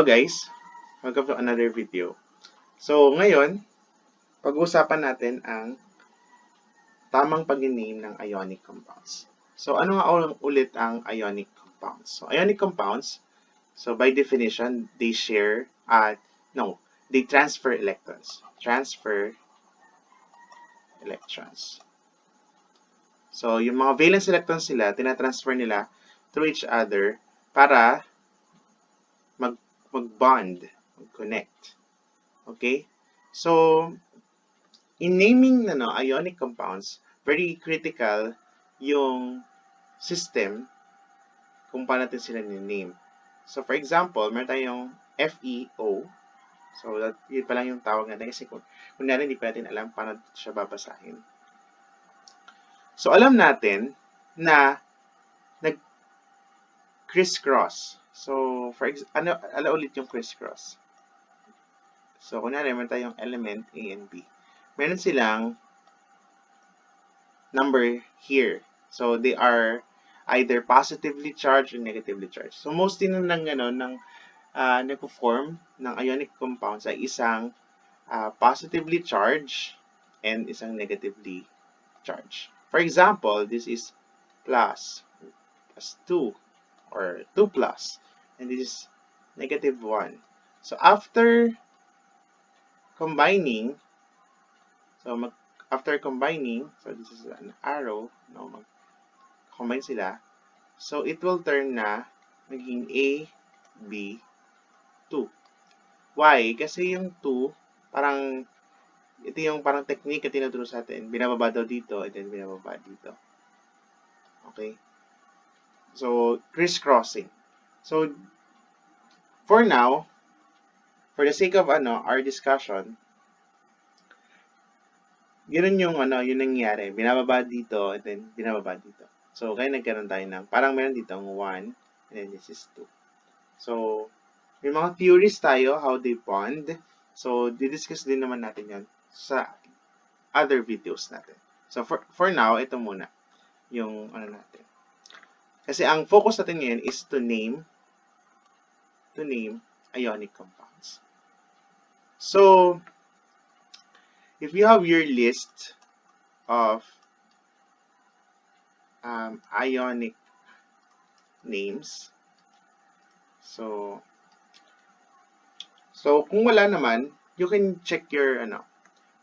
Hello guys! Welcome to another video. So ngayon, pag-uusapan natin ang tamang pag-name ng ionic compounds. So ano nga ulit ang ionic compounds? So ionic compounds, so by definition, they transfer electrons. So yung mga valence electrons nila, tinatransfer nila through each other para mag-bond, mag-connect. Okay? So, in naming ionic compounds, very critical yung system kung paano natin sila ni-name. So, for example, meron tayong FeO. So, yun pa lang yung tawag natin kasi kung natin hindi pa natin alam paano siya babasahin. So, alam natin na nag-crisscross. So, ano ulit yung crisscross? So, kunwari, meron tayong element A and B. Meron silang number here. So, they are either positively charged or negatively charged. So, mostly nagpo-form ng ionic compounds ay isang positively charged and isang negatively charged. For example, this is plus 2 or 2 plus, and this is negative 1. So, after combining, so this is an arrow, mag-combine sila. So, it will turn na maging A, B, 2. Why? Kasi yung 2, ito yung parang technique na tinuturo sa atin. Binababa daw dito, and then binababa dito. Okay? So, crisscrossing. So, for now, for the sake of our discussion, yun yung nangyayari. Binababa dito, and then binababa dito. So, kaya nagkaroon tayo ng, parang meron dito 1, and then this is 2. So, may mga theories tayo, how they bond. So, didiscuss din naman natin yan sa other videos natin. So, for now, ito muna, yung natin. Kasi ang focus natin ngayon is to name ionic compounds. So, if you have your list of ionic names, so kung wala naman, you can check your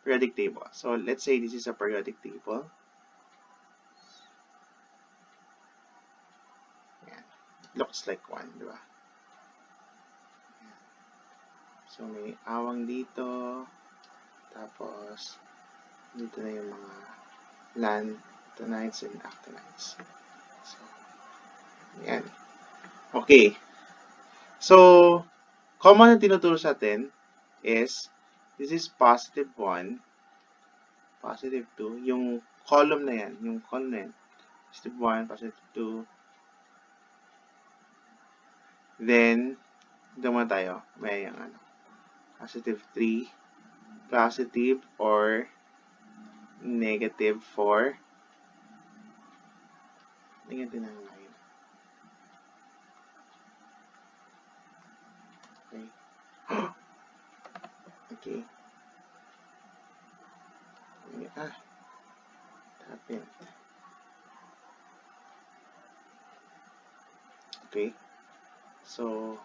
periodic table. So let's say this is a periodic table. Yan. It looks like one, di ba? So may awang dito, tapos dito na yung mga lanthanides and actinides. So, yan. Okay. So, common na tinuturo sa atin is, this is positive 1, positive 2, yung column na yan, positive 1, positive 2, then, duman tayo, may yung positive 3, positive or negative 4, negative na line. Okay. Happened. Okay. So,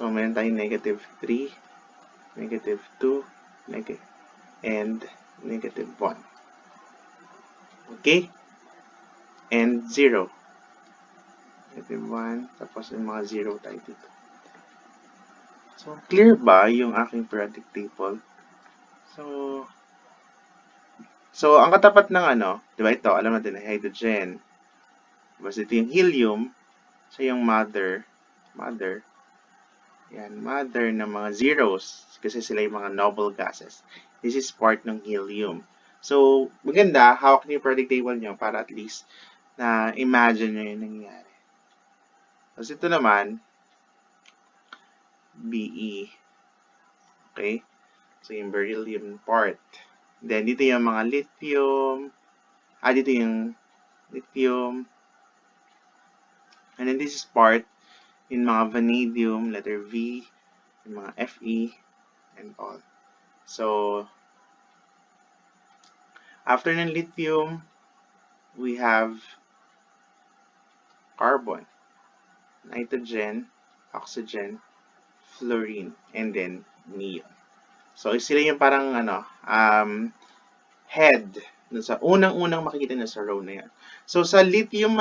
meron tayong negative 3, negative 2, and negative 1. Okay? And 0. Negative 1, tapos yung mga 0 tayo dito. So, clear ba yung aking periodic table? So ang katapat ng di ba ito, alam natin na hydrogen. Diba ito yung helium, siya yung mother. Yan, mother ng mga zeros kasi sila yung mga noble gases. This is part ng helium. So, maganda, hawak niyo yung periodic table niyo para at least na imagine niyo yung nangyayari. Tapos ito naman, Be. Okay? So, yung beryllium part. Then, dito yung mga lithium, Dito yung lithium. And then this is part in mga vanadium, letter V, yung mga Fe, and all. So, after ng lithium, we have carbon, nitrogen, oxygen, fluorine, and then neon. So, sila yung parang head dun sa unang-unang makikita nyo sa row na yan. So, sa lithium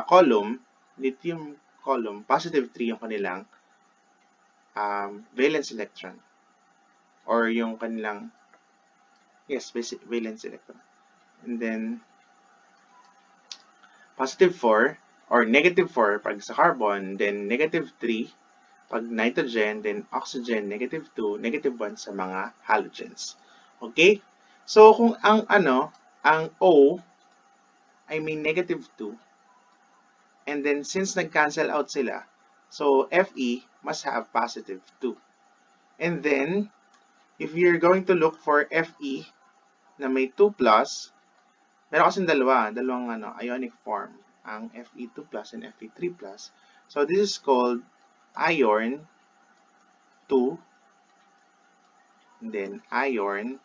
column, lithium column, positive 3 yung kanilang valence electron. Or yung kanilang, yes, valence electron. And then, positive 4 or negative 4 pag sa carbon, then negative 3 pag nitrogen, then oxygen, negative 2, negative 1 sa mga halogens. Okay? So, kung ang O ay may negative 2, and then since nag-cancel out sila, so Fe must have positive 2. And then, if you're going to look for Fe na may 2+, meron kasing dalawang ionic form, ang Fe2+ and Fe3+. So, this is called iron 2, and then iron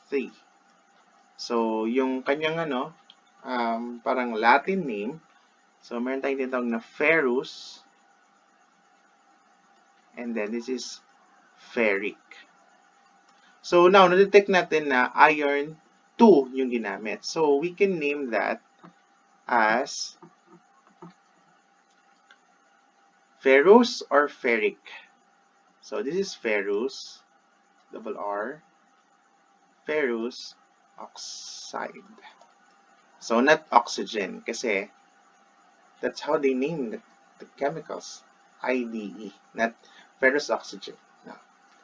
3. So, yung kanyang parang Latin name, so meron tayong tinatawag na ferrous, and then this is ferric. So, now, na-detect natin na iron 2 yung ginamit. So, we can name that as ferrous or ferric. So, this is ferrous, double R, ferrous oxide. So, not oxygen, kasi that's how they name the chemicals. IDE, not ferrous oxygen. No.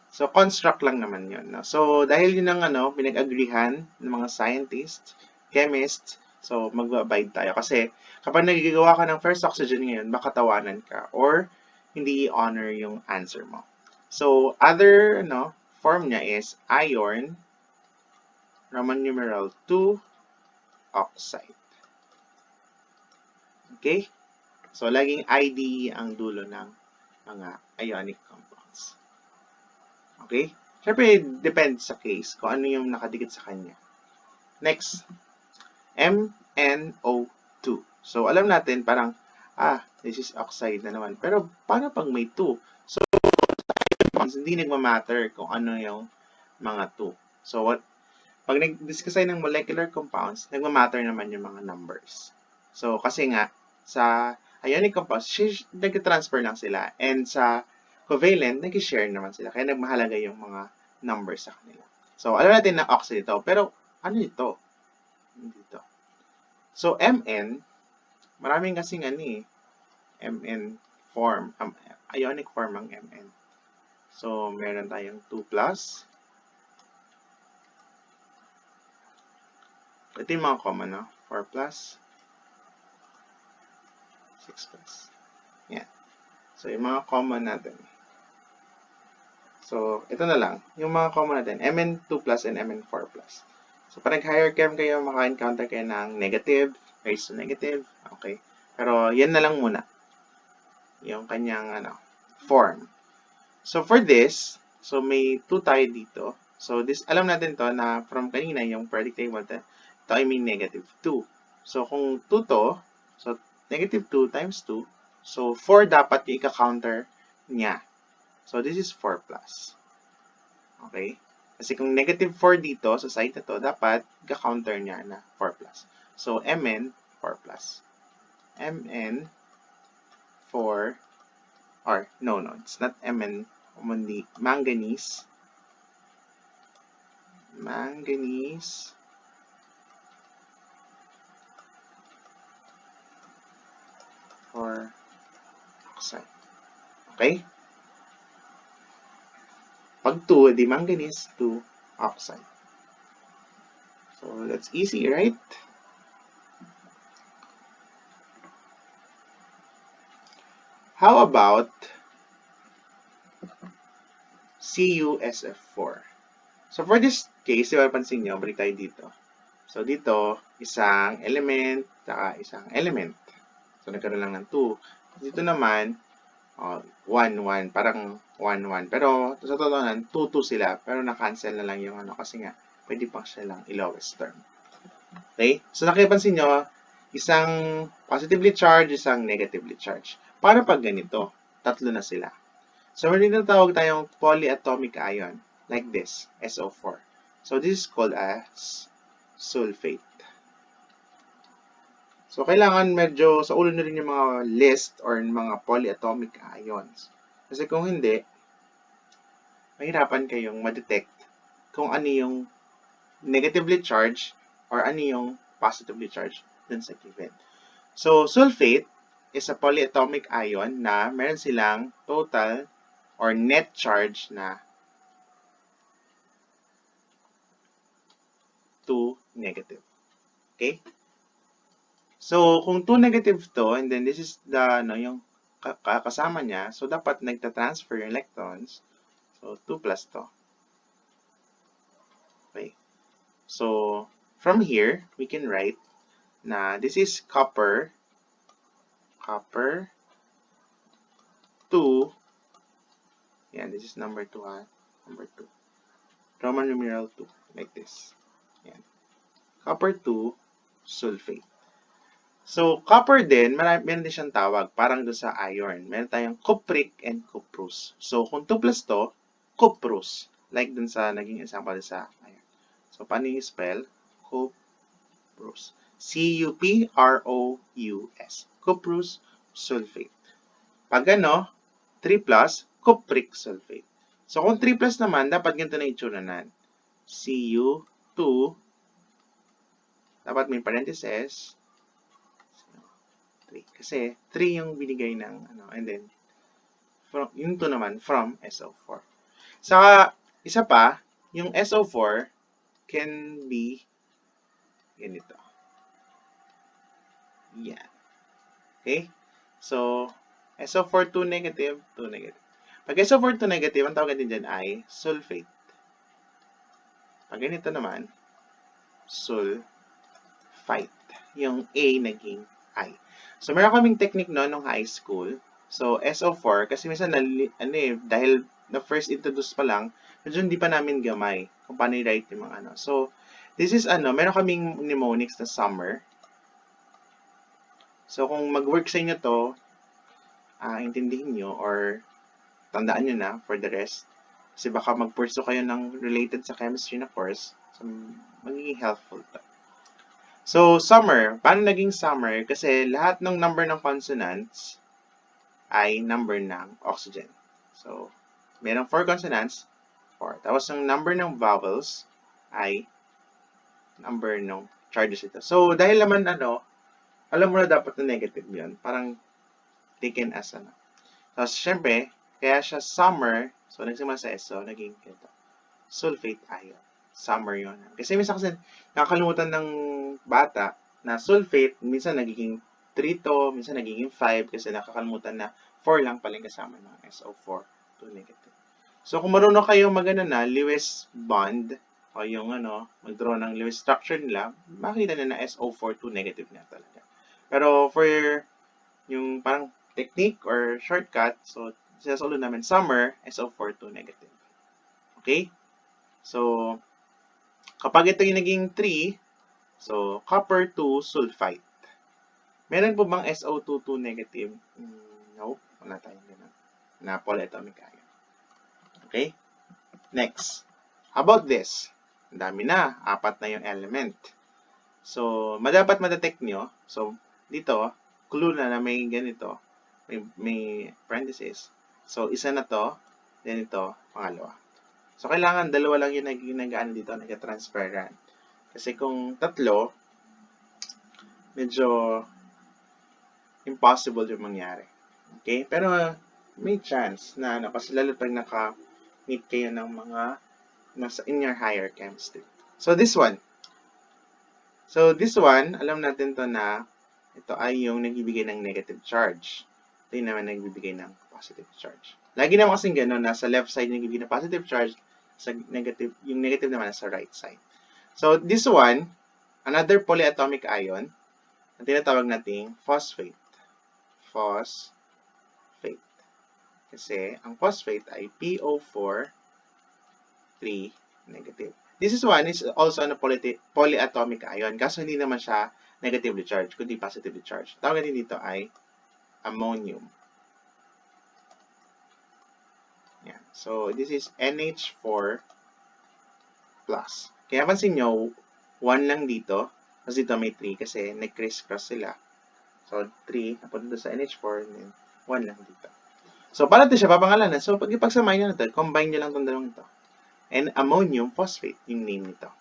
So, construct lang naman yun. No? So, dahil yun ang pinag-agreehan ng mga scientists, chemists, so mag-abide tayo. Kasi, kapag nagagawa ka ng ferrous oxygen ngayon, baka tawanan ka or hindi i-honor yung answer mo. So, other form niya is iron, Roman numeral 2, oxide. Okay? So, laging IDE ang dulo ng mga ionic compounds. Okay? Siyempre, depends sa case kung ano yung nakadikit sa kanya. Next, MnO2. So, alam natin parang, this is oxide na naman. Pero, paano pag may 2? So, hindi nagmamatter kung ano yung mga 2. So, pag nag-discuss tayo ng molecular compounds, nagmamatter naman yung mga numbers. So, kasi nga, sa ionic compounds, nag-transfer lang sila. And sa covalent, nag-share naman sila. Kaya nagmahalaga yung mga numbers sa kanila. So, alam natin na oxide ito. Pero, ano ito? Dito. So, Mn, maraming kasing Mn form. Ionic form ang Mn. So, meron tayong 2+. Ito yung mga common, 4+. 6+. Yan. So, yung mga common natin. So, ito na lang. Yung mga common natin, Mn2+ and Mn4+. So, pag nag-higher chem kayo, maka-encounter kayo ng negative, raised to negative. Okay. Pero, yan na lang muna. Yung kanyang, form. So, for this, so may 2 tayo dito. So, this, alam natin to na from kanina, yung periodic table, ito ay may negative 2. So, kung 2 to, so, negative 2 times 2, so 4 dapat yung ika-counter niya. So, this is 4+. Okay? Kasi kung negative 4 dito, sa side na to, dapat ika-counter niya na 4+. So, Mn, 4+. Mn, 4, or, no, it's not Mn, only manganese. Manganese, or oxide. Okay? Pag 2, di manganese, 2, oxide. So, that's easy, right? How about CuSF4? So, for this case, diba pansin nyo, balik tayo dito. So, dito, isang element, saka isang element. So, nagkaroon lang ng 2. Dito naman, 1, 1. Parang 1, 1. Pero, sa totoo 2, 2 sila. Pero, na-cancel na lang yung ano. Kasi nga, pwede pa silang i-lowest term. Okay? So, nakipansin nyo, isang positively charged, isang negatively charged. Para pag ganito, tatlo na sila. So, meron din tawag tayong polyatomic ion. Like this, SO4. So, this is called as sulfate. So, kailangan medyo sa ulo na rin yung mga list or mga polyatomic ions. Kasi kung hindi, mahirapan kayong ma-detect kung ano yung negatively charged or ano yung positively charged dun sa given. So, sulfate is a polyatomic ion na meron silang total or net charge na 2 negative. Okay? So, kung 2 negative to, and then this is the, yung kasama niya, so dapat nagta-transfer yung electrons. So, 2 plus to. Okay. So, from here, we can write na this is copper 2. Yan, this is number 2, ha? Number 2. Roman numeral 2, like this. Yan. Copper 2 sulfate. So, copper din, meron din siyang tawag, parang doon sa iron. Meron tayong cupric and cuprous. So, kung 2 plus to, cuprous. Like dun sa naging example sa iron. So, paano yung spell? Cuprous. C-U-P-R-O-U-S. Cuprous sulfate. Pag ano, 3 plus, cupric sulfate. So, kung 3 plus naman, dapat ganito na itsura na. Cu2, dapat may parentheses, 3. Kasi 3 yung binigay ng ano, and then yung 2 naman from SO4. Saka isa pa, yung SO4 can be ganito. Yan. Okay? So, SO4 2 negative, 2 negative. Pag SO4 2 negative, ang tawag natin dyan ay sulfate. Pag ganito naman, sulfite. Yung A naging I. So, meron kaming technique nung high school. So, SO4, kasi minsan, dahil na first introduce pa lang, medyo hindi pa namin gamay kung paano i-write yung mga ano. So, this is meron kaming mnemonics na summer. So, kung mag-work sa inyo to, intindihin nyo or tandaan nyo na for the rest. Kasi baka mag-pursue kayo ng related sa chemistry na course. So, magiging helpful to. So, summer. Paano naging summer? Kasi lahat ng number ng consonants ay number ng oxygen. So, merong 4 consonants, 4. Tapos, yung number ng vowels ay number ng charges ito. So, dahil naman alam mo na dapat na negative yun. Parang taken as Tapos, syempre, kaya siya summer. So, nagsimula sa S. So, naging ito. Sulfate ion. Summer yun. Kasi minsan kasi nakakalimutan ng bata na sulfate, minsan nagiging 3 to, minsan nagiging 5 kasi nakakalimutan na 4 lang pala yung kasama ng SO4 to negative. So, kung marunong kayo na Lewis bond o yung mag-draw ng Lewis structure nila, makikita na na SO4 to negative na talaga. Pero for yung parang technique or shortcut, so sinasolo namin summer, SO4 to negative. Okay? So, kapag ito yung naging 3, so, copper 2 sulfite. Meron po bang SO2 2 negative? Nope. Wala tayong ganun. Na polyatomic ion. Okay? Next. How about this? Ang dami na. 4 na yung element. So, dapat madetect nyo. So, dito, clue na may ganito. May parenthesis. So, isa na to. Then ito, pangalawa. So, kailangan dalawa lang yung dito, nag-transparent. Kasi kung tatlo, medyo impossible yung mangyari. Okay? Pero, may chance na, kasi lalo pag naka-meet kayo ng mga nasa in your higher chemistry. So, this one. Alam natin to na ito ay yung nagbibigay ng negative charge. Ito yung naman nagbibigay ng positive charge. Lagi naman kasing gano'n, nasa left side nagbibigay ng positive charge, yung negative naman nasa right side. So, this one, another polyatomic ion na tinatawag nating phosphate. Phosphate. Kasi ang phosphate ay PO4 3 negative. This is one is also a polyatomic ion. Kaso hindi naman siya negatively charged, kundi positively charged. Tawag natin dito ay ammonium. Yan. So, this is NH4 plus. Kaya pansin nyo, 1 lang dito. Tapos dito may 3 kasi nag-criss-cross sila. So, 3 napunta sa NH4 and then 1 lang dito. So, para ito siya papangalanan. So, pag ipagsamahin nyo na ito, combine nyo lang itong dalawang ito. And ammonium phosphate, yung name nito.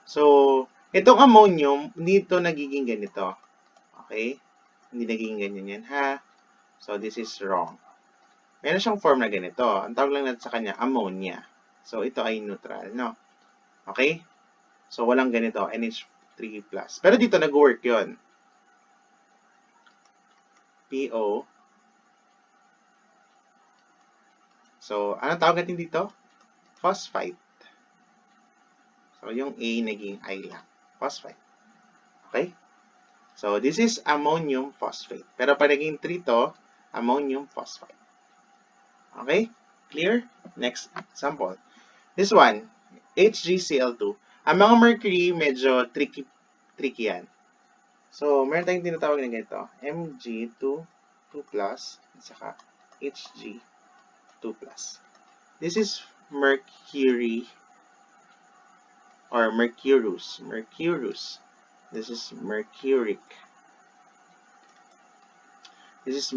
So, itong ammonium, hindi ito nagiging ganito. Okay? Hindi nagiging ganyan yan, ha? So, this is wrong. Meron siyang form na ganito. Ang tawag lang natin sa kanya, ammonia. So, ito ay neutral, no? Okay? So, walang ganito, NH3+. Pero dito, nag-work yun. PO. So, anong tawag natin dito? Phosphite. So, yung A naging I lang. Phosphite. Okay? So, this is ammonium phosphate. Pero pag naging 3 to, ammonium phosphite. Okay? Clear? Next example. This one, HgCl2. Ang mga mercury, medyo tricky yan. So, meron tayong tinatawag na ganito. Mg2 2+, at saka Hg2+. This is mercury or mercurous. This is mercuric. This is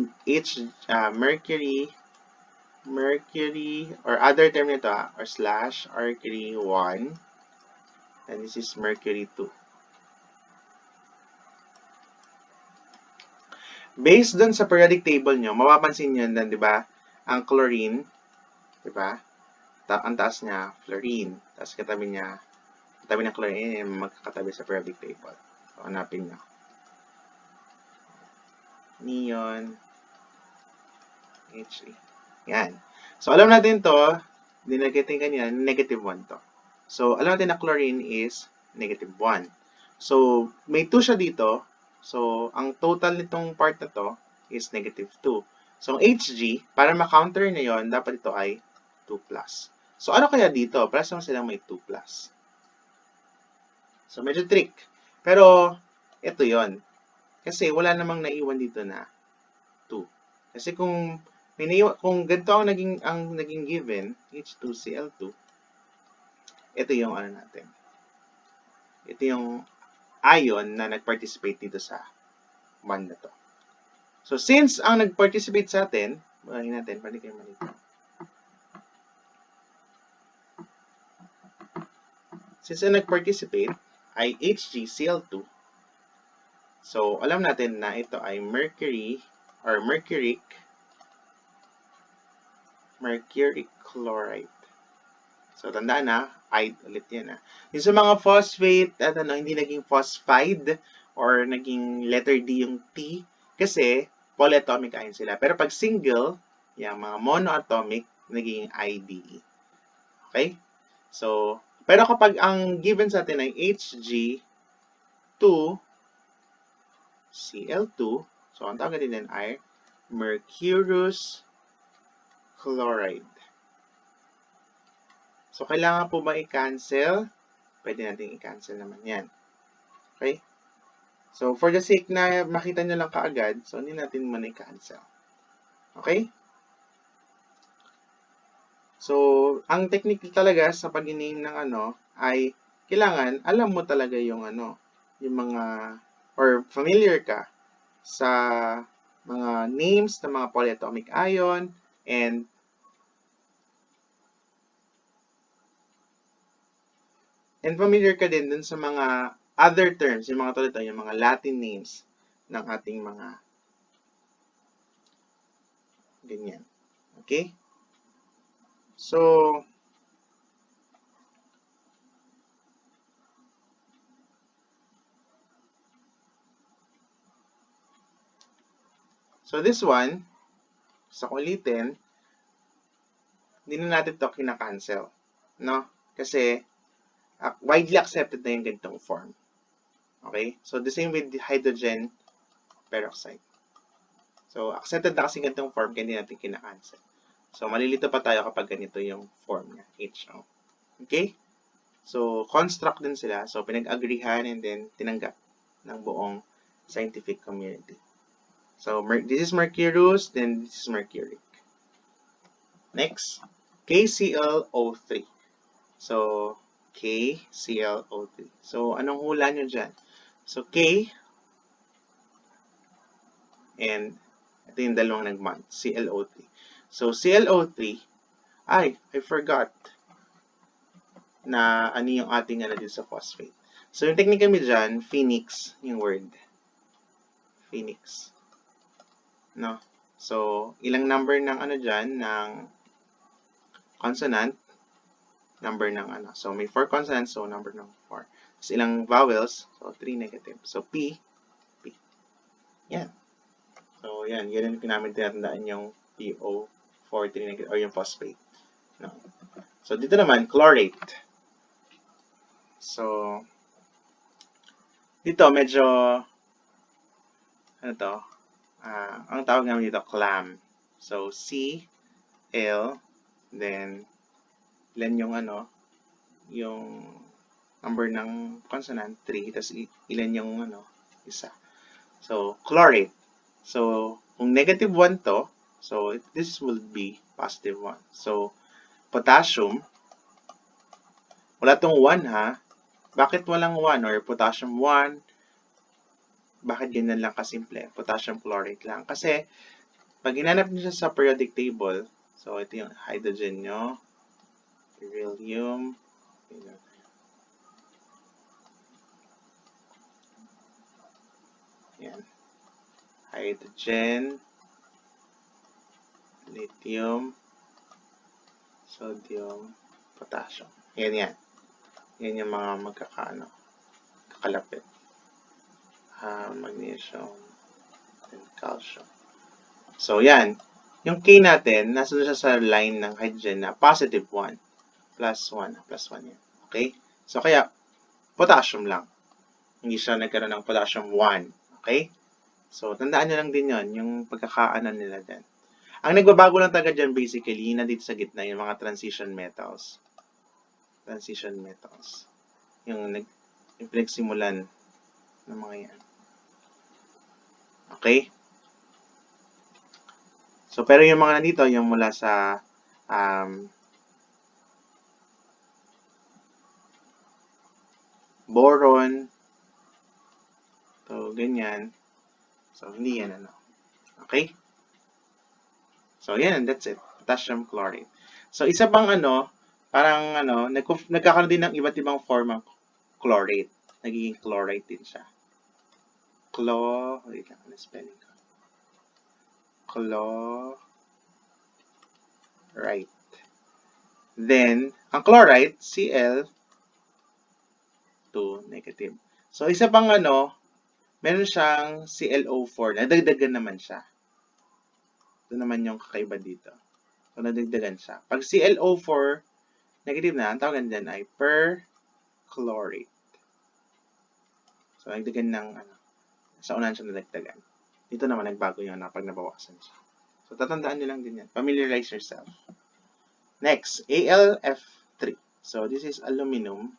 mercury, or other term nito, or slash, mercury 1. And this is mercury 2. Based dun sa periodic table nyo, mapapansin nyo na, di ba, ang chlorine, di ba, ang taas niya, fluorine. Tapos katabi ng chlorine, magkakatabi sa periodic table. So, hanapin nyo. Neon, He. Yan. So, alam natin to, dinagating kanina, negative 1 to. So, alam natin na chlorine is negative 1. So, may 2 siya dito. So, ang total nitong part na to is negative 2. So, ang Hg, para ma-counter na yon, dapat ito ay 2+. So, ano kaya dito? Plus naman silang may 2+. So, medyo trick. Pero, ito yon. Kasi, wala namang naiwan dito na 2. Kasi kung ganito ang naging given, H2Cl2, ito yung ano natin. Ito yung ion na nag-participate dito sa bond na to. So, since ang nag-participate sa atin, bahayin natin, pwede kayo malito. Since ang nag-participate ay HgCl2, so, alam natin na ito ay mercury or mercuric chloride. So, tandaan na, I ulit yan. Yung sa mga phosphate, hindi naging phosphide or naging letter D yung T kasi polyatomic ion sila. Pero pag single, yung mga monoatomic, naging IDE. Okay? So, pero kapag ang given sa atin ay Hg2Cl2, so ang tawag din ay mercurous chloride. So, kailangan po ba i-cancel? Pwede natin i-cancel naman yan. Okay? So, for the sake na makita nyo lang kaagad, so hindi natin muna i-cancel. Okay? So, ang technique talaga sa pag-name ng ay kailangan alam mo talaga yung yung mga, or familiar ka sa mga names ng mga polyatomic ion and familiar ka din dun sa mga other terms, yung mga tulad yung mga Latin names ng ating mga ganyan. Okay? So, this one, sa ulitin, hindi na natin ito kina-cancel. No? Kasi, widely accepted na yung ganitong form. Okay? So, the same with the hydrogen peroxide. So, accepted na kasi ganitong form, kaya hindi natin kina-cancel. So, malilito pa tayo kapag ganito yung form niya, HO. Okay? So, construct din sila. So, pinag-agreehan and then tinanggap ng buong scientific community. So, this is mercurous, then this is mercuric. Next, KClO3. So, KClO3. So, anong hula nyo dyan? So, K and ito yung dalawang nag-bond, ClO3. So, ClO3, I forgot na ano yung ating dito sa phosphate. So, yung technique kami dyan, phoenix, yung word. Phoenix. No? So, ilang number ng dyan, ng consonant, number ng So, may 4 consonants, so number ng 4. Tapos, ilang vowels, so 3 negative. So, P. Yan. So, yan. Yan yung namin tinatandaan yung PO4, 3 negative, or yung phosphate. No? So, dito naman, chlorate. So, dito, medyo, ang tawag namin dito, clam. So, C, L, then, ilan yung yung number ng consonant, 3, tapos ilan yung isa. So, chlorate. So, kung negative 1 to, so this will be positive 1. So, potassium, wala tong 1 ha. Bakit walang 1 or potassium 1? Bakit ganyan lang kasimple? Potassium chlorate lang. Kasi, pag hinanap nyo siya sa periodic table, so ito yung hydrogen nyo, beryllium, yan. Hydrogen, lithium, sodium, potassium. Yan. Yan yung mga kakalapit. Magnesium, and calcium. So, yan. Yung K natin, nasa doon siya sa line ng hydrogen na positive 1. Plus 1. Plus 1 yan. Okay? So, kaya, potassium lang. Hindi siya nagkaroon ng potassium 1. Okay? So, tandaan nyo lang din yon yung pagkakaanan nila dyan. Ang nagbabago lang talaga dyan, basically, nandito sa gitna, yung mga transition metals. Transition metals. Yung pinagsimulan ng mga yan. Okay? So, pero yung mga nandito, yung mula sa boron, so, ganyan. So, hindi yan Okay? So, yan. That's it. Potassium chlorate. So, isa pang parang nagkakaroon din ng iba't ibang form ng chlorate. Nagiging chlorate din siya. Wait lang, ano spelling ko? Chlorite. Then, ang chlorite, Cl2 negative. So, isa pang meron siyang ClO4. Nadagdagan naman siya. Ito naman yung kakaiba dito. So, nadagdagan siya. Pag ClO4 negative na, ang tawagan dyan ay perchlorate. So, nagdagan ng sa unahan siya nadagdagan. Dito naman nagbago yung pag nabawasan siya. So, tatandaan nyo lang din yan. Familiarize yourself. Next, AlF3. So, this is aluminum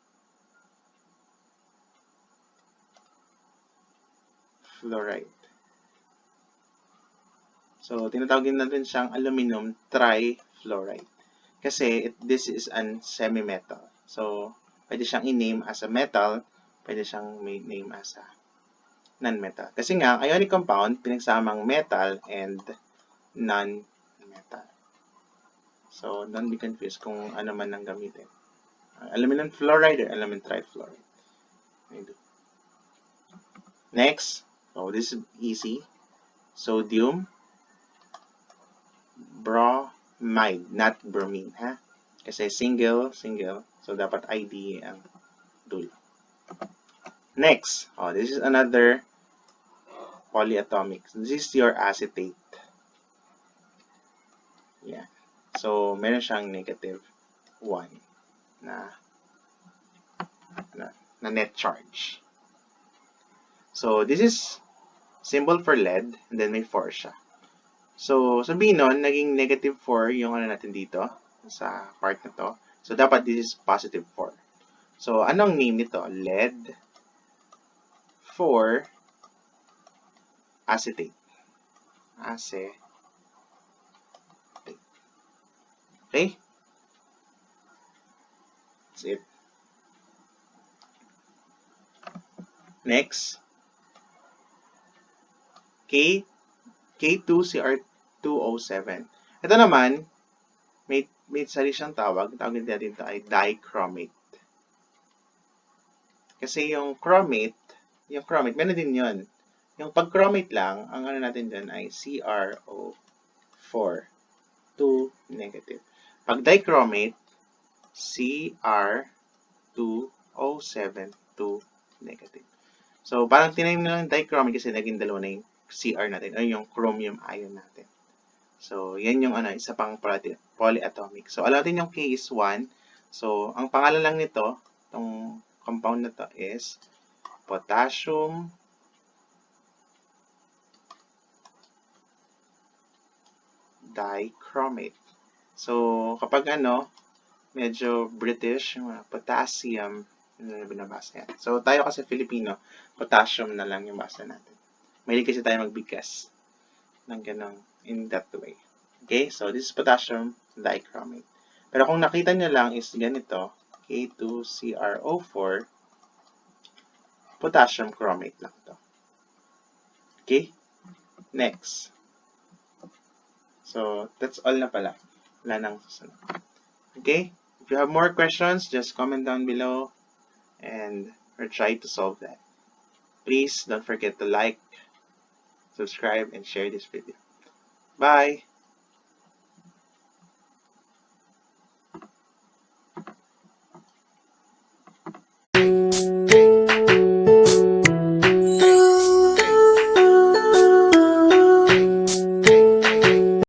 fluoride. So, tinatawag din natin siyang aluminum trifluoride. Kasi, this is an semi-metal. So, pwede siyang i-name as a metal, pwede siyang name as a non-metal. Kasi nga, ang ionic compound, pinagsamang metal and non-metal. So, don't be confused kung ano man ang gamitin. Aluminum fluoride or aluminum trifluoride. Next, so this is easy. Sodium bromide, not bromine, ha? Kasi single, so dapat ID ang dulo. Next, this is another polyatomic. This is your acetate. Yeah. So, meron siyang negative 1 na na net charge. So, this is symbol for lead, and then may 4 siya. So, sabihin nun, naging negative 4 yung ano natin dito, sa part na to. So, dapat this is positive 4. So, anong name nito? Lead 4 acetate. Acetate. Okay? That's it. Next. K2CR207. Ito naman, may sarili siyang tawag. Tawag natin dito ay dichromate. Kasi yung chromate, meron din yun. Yung pag-chromate lang, ang ano natin dyan ay CrO4, 2 negative. Pag dichromate, CR2O7, 2 negative. So, parang tinanim na lang dichromate kasi naging dalawa na yung CR natin, o yung chromium ion natin. So, yan yung ano, isa pang polyatomic. So, alam natin yung K is 1. So, ang pangalan lang nito, itong compound na to is potassium dichromate. So, kapag ano, medyo British, yung potassium, yun na binabasa yan. So, tayo kasi Filipino, potassium na lang yung basa natin. Mahilig kasi tayo magbigkas ng ganun, in that way. Okay, so this is potassium dichromate. Pero kung nakita nyo lang is ganito, K2CrO4, potassium chromate lang to. Okay, next. So, that's all na pala. Wala nang susunod. Okay, if you have more questions, just comment down below and we'll try to solve that. Please don't forget to like, subscribe, and share this video. Bye!